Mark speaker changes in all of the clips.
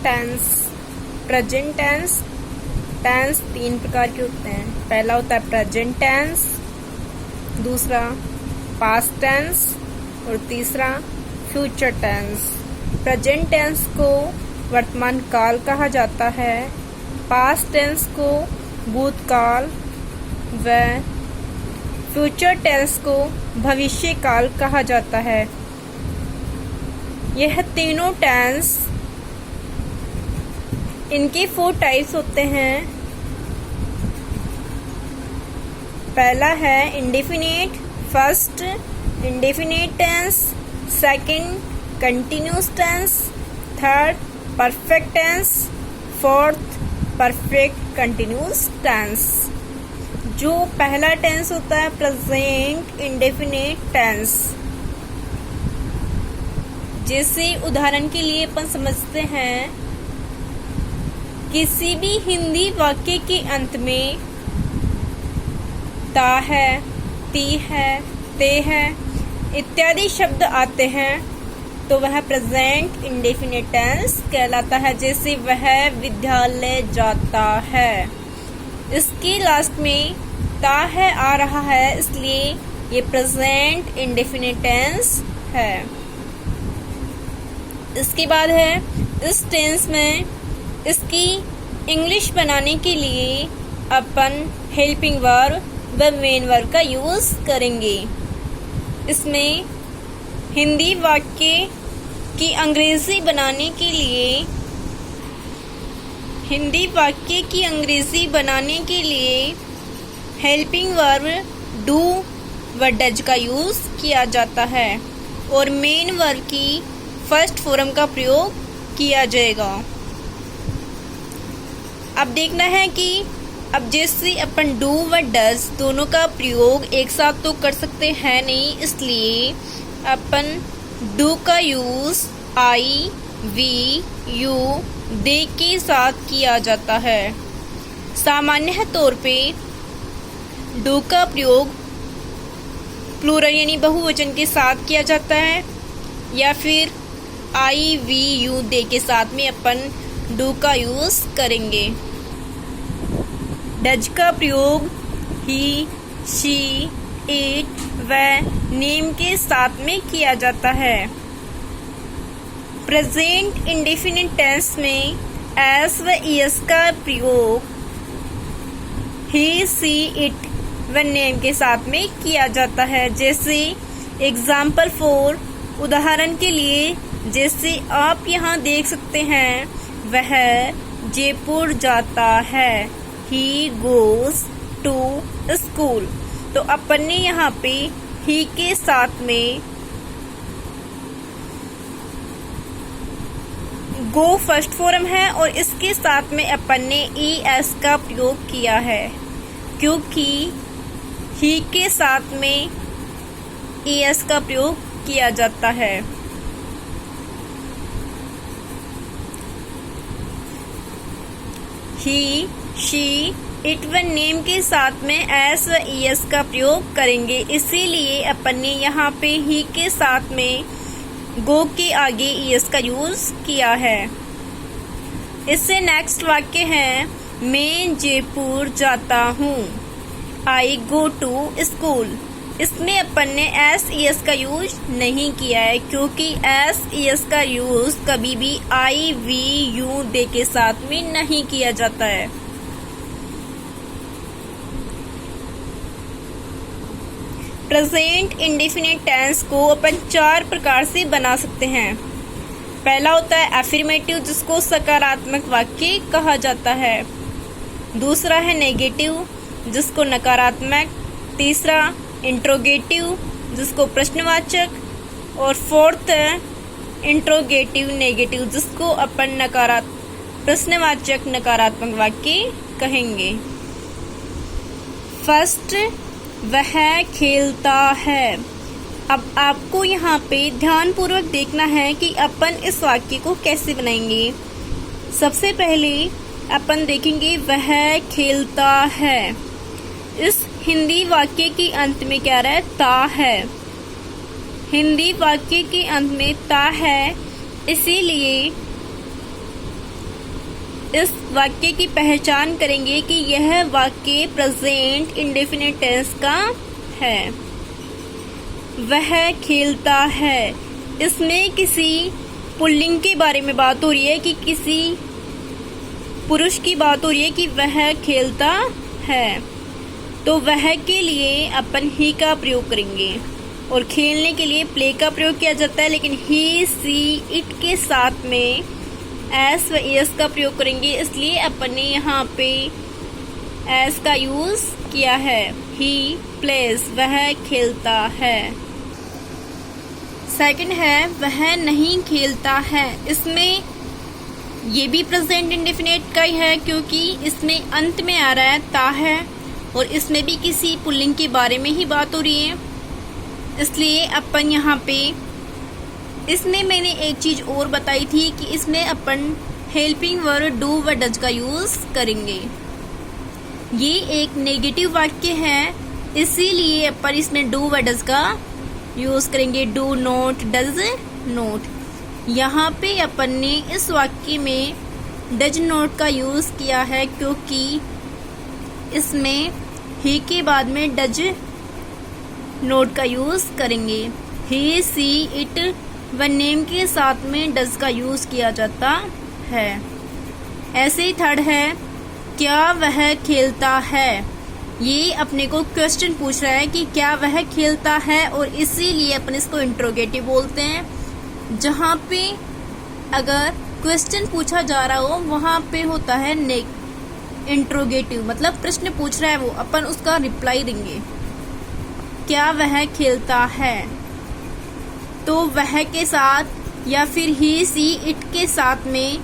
Speaker 1: Tense. Present tense, tense 3 प्रकार के होते हैं। पहला होता है प्रेजेंट टेंस, दूसरा पास्ट टेंस और तीसरा फ्यूचर टेंस। प्रेजेंट टेंस को वर्तमान काल कहा जाता है, पास्ट टेंस को भूतकाल व फ्यूचर टेंस को भविष्य काल कहा जाता है। यह तीनों टेंस, इनके 4 टाइप्स होते हैं। पहला है indefinite, first indefinite tense, second continuous tense, third perfect tense, fourth perfect continuous tense. जो पहला टेंस होता है प्रेजेंट इंडेफिनिट टेंस, जैसे उदाहरण के लिए अपन समझते हैं, किसी भी हिंदी वाक्य के अंत में ता है, ती है, ते है इत्यादि शब्द आते हैं तो वह प्रेजेंट इंडेफिनिट टेंस कहलाता है। जैसे वह विद्यालय जाता है, इसके लास्ट में ता है आ रहा है, इसलिए ये प्रेजेंट इंडेफिनिट टेंस है। इसके बाद है इस टेंस में इसकी इंग्लिश बनाने के लिए अपन हेल्पिंग वर्ब व मेन वर्ब का यूज करेंगे। इसमें हिंदी वाक्य की अंग्रेजी बनाने के लिए, हिंदी वाक्य की अंग्रेजी बनाने के लिए हेल्पिंग वर्ब डू व डज का यूज किया जाता है और मेन वर्ब की फर्स्ट फॉर्म का प्रयोग किया जाएगा। अब देखना है कि अब जैसे अपन डू व डज दोनों का प्रयोग एक साथ तो कर सकते हैं नहीं, इसलिए अपन डू का use I, we, you, they के साथ किया जाता है। सामान्य तौर पे डू का प्रयोग प्लूरल यानी बहुवचन के साथ किया जाता है या फिर आई, वी, यू, दे के साथ में अपन डू का यूज करेंगे। डज का प्रयोग ही, शी, इट व नेम के साथ में किया जाता है। प्रेजेंट इंडेफिनिट टेंस में एस व ईएस का प्रयोग ही, सी, इट व नेम के साथ में किया जाता है। जैसे एग्जाम्पल 4, उदाहरण के लिए जैसे आप यहाँ देख सकते हैं, वह जयपुर जाता है, ही गोज टू स्कूल। तो अपन ने यहाँ पे ही के साथ में गो फर्स्ट फॉर्म है और इसके साथ में अपन ने एस का प्रयोग किया है, क्योंकि ही के साथ में एस का प्रयोग किया जाता है। ही, शी, इट व नेम के साथ में एस व ईएस का प्रयोग करेंगे, इसीलिए अपन ने यहाँ पे ही के साथ में गो के आगे ईएस का यूज किया है। इससे नेक्स्ट वाक्य है, मैं जयपुर जाता हूँ, आई गो टू स्कूल। इसमें अपन ने एस ईएस का यूज नहीं किया है, क्योंकि एस ईएस का यूज कभी भी आई, वी, यू, दे के साथ में नहीं किया जाता है। प्रेजेंट इंडेफिनिट टेंस को अपन 4 प्रकार से बना सकते हैं। पहला होता है एफर्मेटिव, जिसको सकारात्मक वाक्य कहा जाता है। दूसरा है नेगेटिव, जिसको नकारात्मक। तीसरा इंट्रोगेटिव, जिसको प्रश्नवाचक। और फोर्थ इंट्रोगेटिव नेगेटिव, जिसको अपन प्रश्नवाचक नकारात्मक वाक्य कहेंगे। फर्स्ट, वह खेलता है। अब आपको यहाँ पे ध्यानपूर्वक देखना है कि अपन इस वाक्य को कैसे बनाएंगे। सबसे पहले अपन देखेंगे वह खेलता है। इस हिंदी वाक्य के अंत में क्या रहा है? ता है। हिंदी वाक्य के अंत में ता है, इसीलिए इस वाक्य की पहचान करेंगे कि यह वाक्य प्रेजेंट इंडेफिनिट टेंस का है। वह खेलता है, इसमें किसी पुल्लिंग के बारे में बात हो रही है कि किसी पुरुष की बात हो रही है कि वह खेलता है, तो वह के लिए अपन ही का प्रयोग करेंगे और खेलने के लिए प्ले का प्रयोग किया जाता है, लेकिन ही सी इट के साथ में एस व एस का प्रयोग करेंगे, इसलिए अपन ने यहाँ पे एस का यूज किया है। ही प्लेस, वह खेलता है। सेकंड है वह नहीं खेलता है, इसमें ये भी प्रेजेंट इंडेफिनिट का ही है क्योंकि इसमें अंत में आ रहा है ता है और इसमें भी किसी पुल्लिंग के बारे में ही बात हो रही है, इसलिए अपन यहाँ पे इसमें मैंने एक चीज और बताई थी कि इसमें अपन हेल्पिंग वर्ब डू व डज का यूज करेंगे। ये एक नेगेटिव वाक्य है, इसीलिए अपन इसमें डू व डज का यूज करेंगे। Do not, does not. यहाँ पे अपन ने इस वाक्य में डज नॉट का यूज किया है क्योंकि इसमें ही के बाद में डज नॉट का यूज करेंगे। ही सी इट व नेम के साथ में डज का यूज किया जाता है। ऐसे ही थर्ड है क्या वह खेलता है, ये अपने को क्वेश्चन पूछ रहा है कि क्या वह खेलता है और इसीलिए अपन इसको इंट्रोगेटिव बोलते हैं। जहाँ पे अगर क्वेश्चन पूछा जा रहा हो वहाँ पे होता है इंट्रोगेटिव, मतलब प्रश्न पूछ रहा है वो, अपन उसका रिप्लाई देंगे। क्या वह खेलता है, तो वह के साथ या फिर ही सी इट के साथ में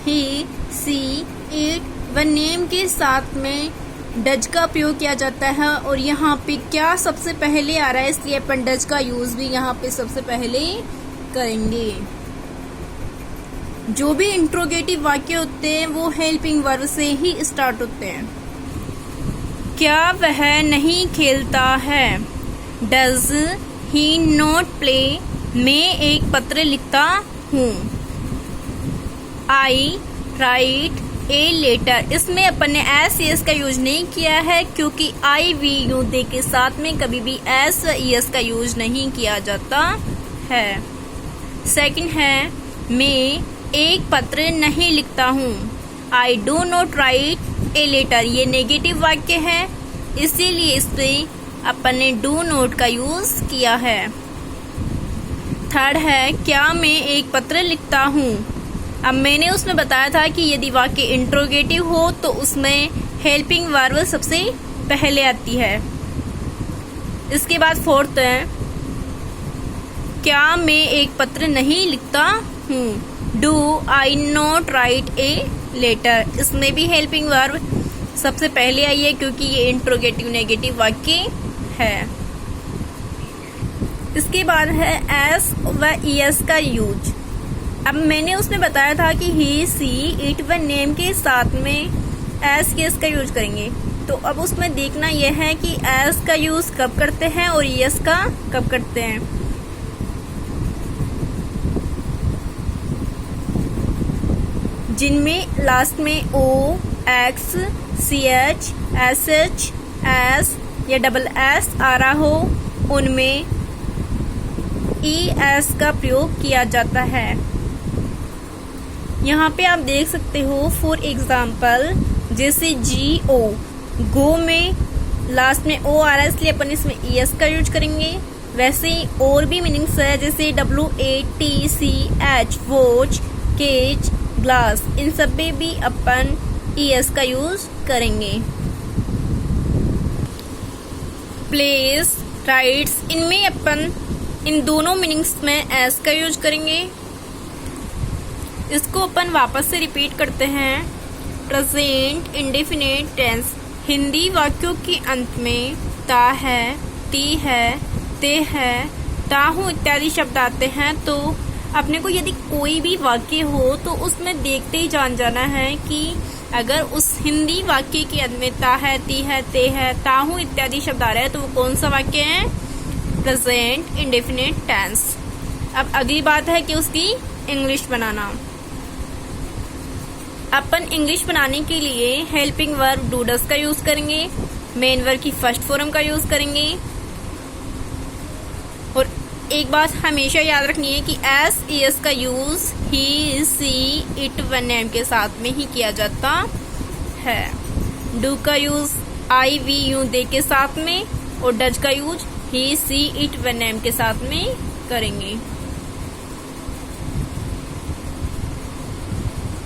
Speaker 1: ही सी इट व नेम के साथ में डज का प्रयोग किया जाता है और यहाँ पे क्या सबसे पहले आ रहा है, इसलिए अपन डज का यूज भी यहाँ पे सबसे पहले करेंगे। जो भी इंट्रोगेटिव वाक्य होते हैं वो हेल्पिंग वर्ब से ही स्टार्ट होते हैं। क्या वह नहीं खेलता है, डज ही नॉट प्ले, मैं एक पत्र लिखता हूँ। आई राइट ए लेटर, इसमें अपन ने एस एस का यूज नहीं किया है क्योंकि आई वी यू दे के साथ में कभी भी एस एस का यूज नहीं किया जाता है। सेकंड है मैं एक पत्र नहीं लिखता हूँ। I do not write a letter, ये नेगेटिव वाक्य है, इसीलिए इसमें अपन ने डू नॉट का यूज किया है। थर्ड है क्या मैं एक पत्र लिखता हूँ। अब मैंने उसमें बताया था कि यदि वाक्य इंट्रोगेटिव हो तो उसमें हेल्पिंग वर्ब सबसे पहले आती है। इसके बाद फोर्थ है क्या मैं एक पत्र नहीं लिखता हूँ। Do I not write a letter, इसमें भी हेल्पिंग वर्ब सबसे पहले आई है क्योंकि ये इंट्रोगेटिव नेगेटिव वाक्य है। इसके बाद है एस व ईएस का यूज। अब मैंने उसमें बताया था कि ही सी इट व नेम के साथ में एस केस का यूज करेंगे, तो अब उसमें देखना यह है कि एस का यूज कब करते हैं और ईएस का कब करते हैं। जिनमें लास्ट में O X C H S H S या डबल एस आ रहा हो उनमें ई एस का प्रयोग किया जाता है। यहाँ पे आप देख सकते हो फॉर एग्जाम्पल जैसे जी ओ, गो में लास्ट में ओ आ रहा है इसलिए अपन इसमें ई एस का यूज करेंगे। वैसे ही और भी मीनिंग्स है जैसे WATCH वॉच, केज, ग्लास, इन सब में भी अपन ई एस का यूज करेंगे। प्लेस, राइट्स, इनमें अपन इन दोनों मीनिंग्स में एस का यूज करेंगे। इसको अपन वापस से रिपीट करते हैं। प्रेजेंट इंडेफिनिट टेंस, हिंदी वाक्यों के अंत में ता है, ती है, ते है, ताहू इत्यादि शब्द आते हैं, तो अपने को यदि कोई भी वाक्य हो तो उसमें देखते ही जान जाना है कि अगर उस हिंदी वाक्य के अंत में ता है, ती है, ते है, ताहू इत्यादि शब्द आ रहे हैं तो वो कौन सा वाक्य है, प्रेजेंट इंडेफिनिट टेंस। अब अगली बात है कि उसकी इंग्लिश बनाना। अपन इंग्लिश बनाने के लिए हेल्पिंग वर्ब डू डज का यूज करेंगे, मेन वर्ब की फर्स्ट फॉर्म का यूज करेंगे। और एक बात हमेशा याद रखनी है कि एस एस का use he she it one name के साथ में ही किया जाता है। डू का use I we you they के साथ में और डज का use he she it one name के साथ में करेंगे।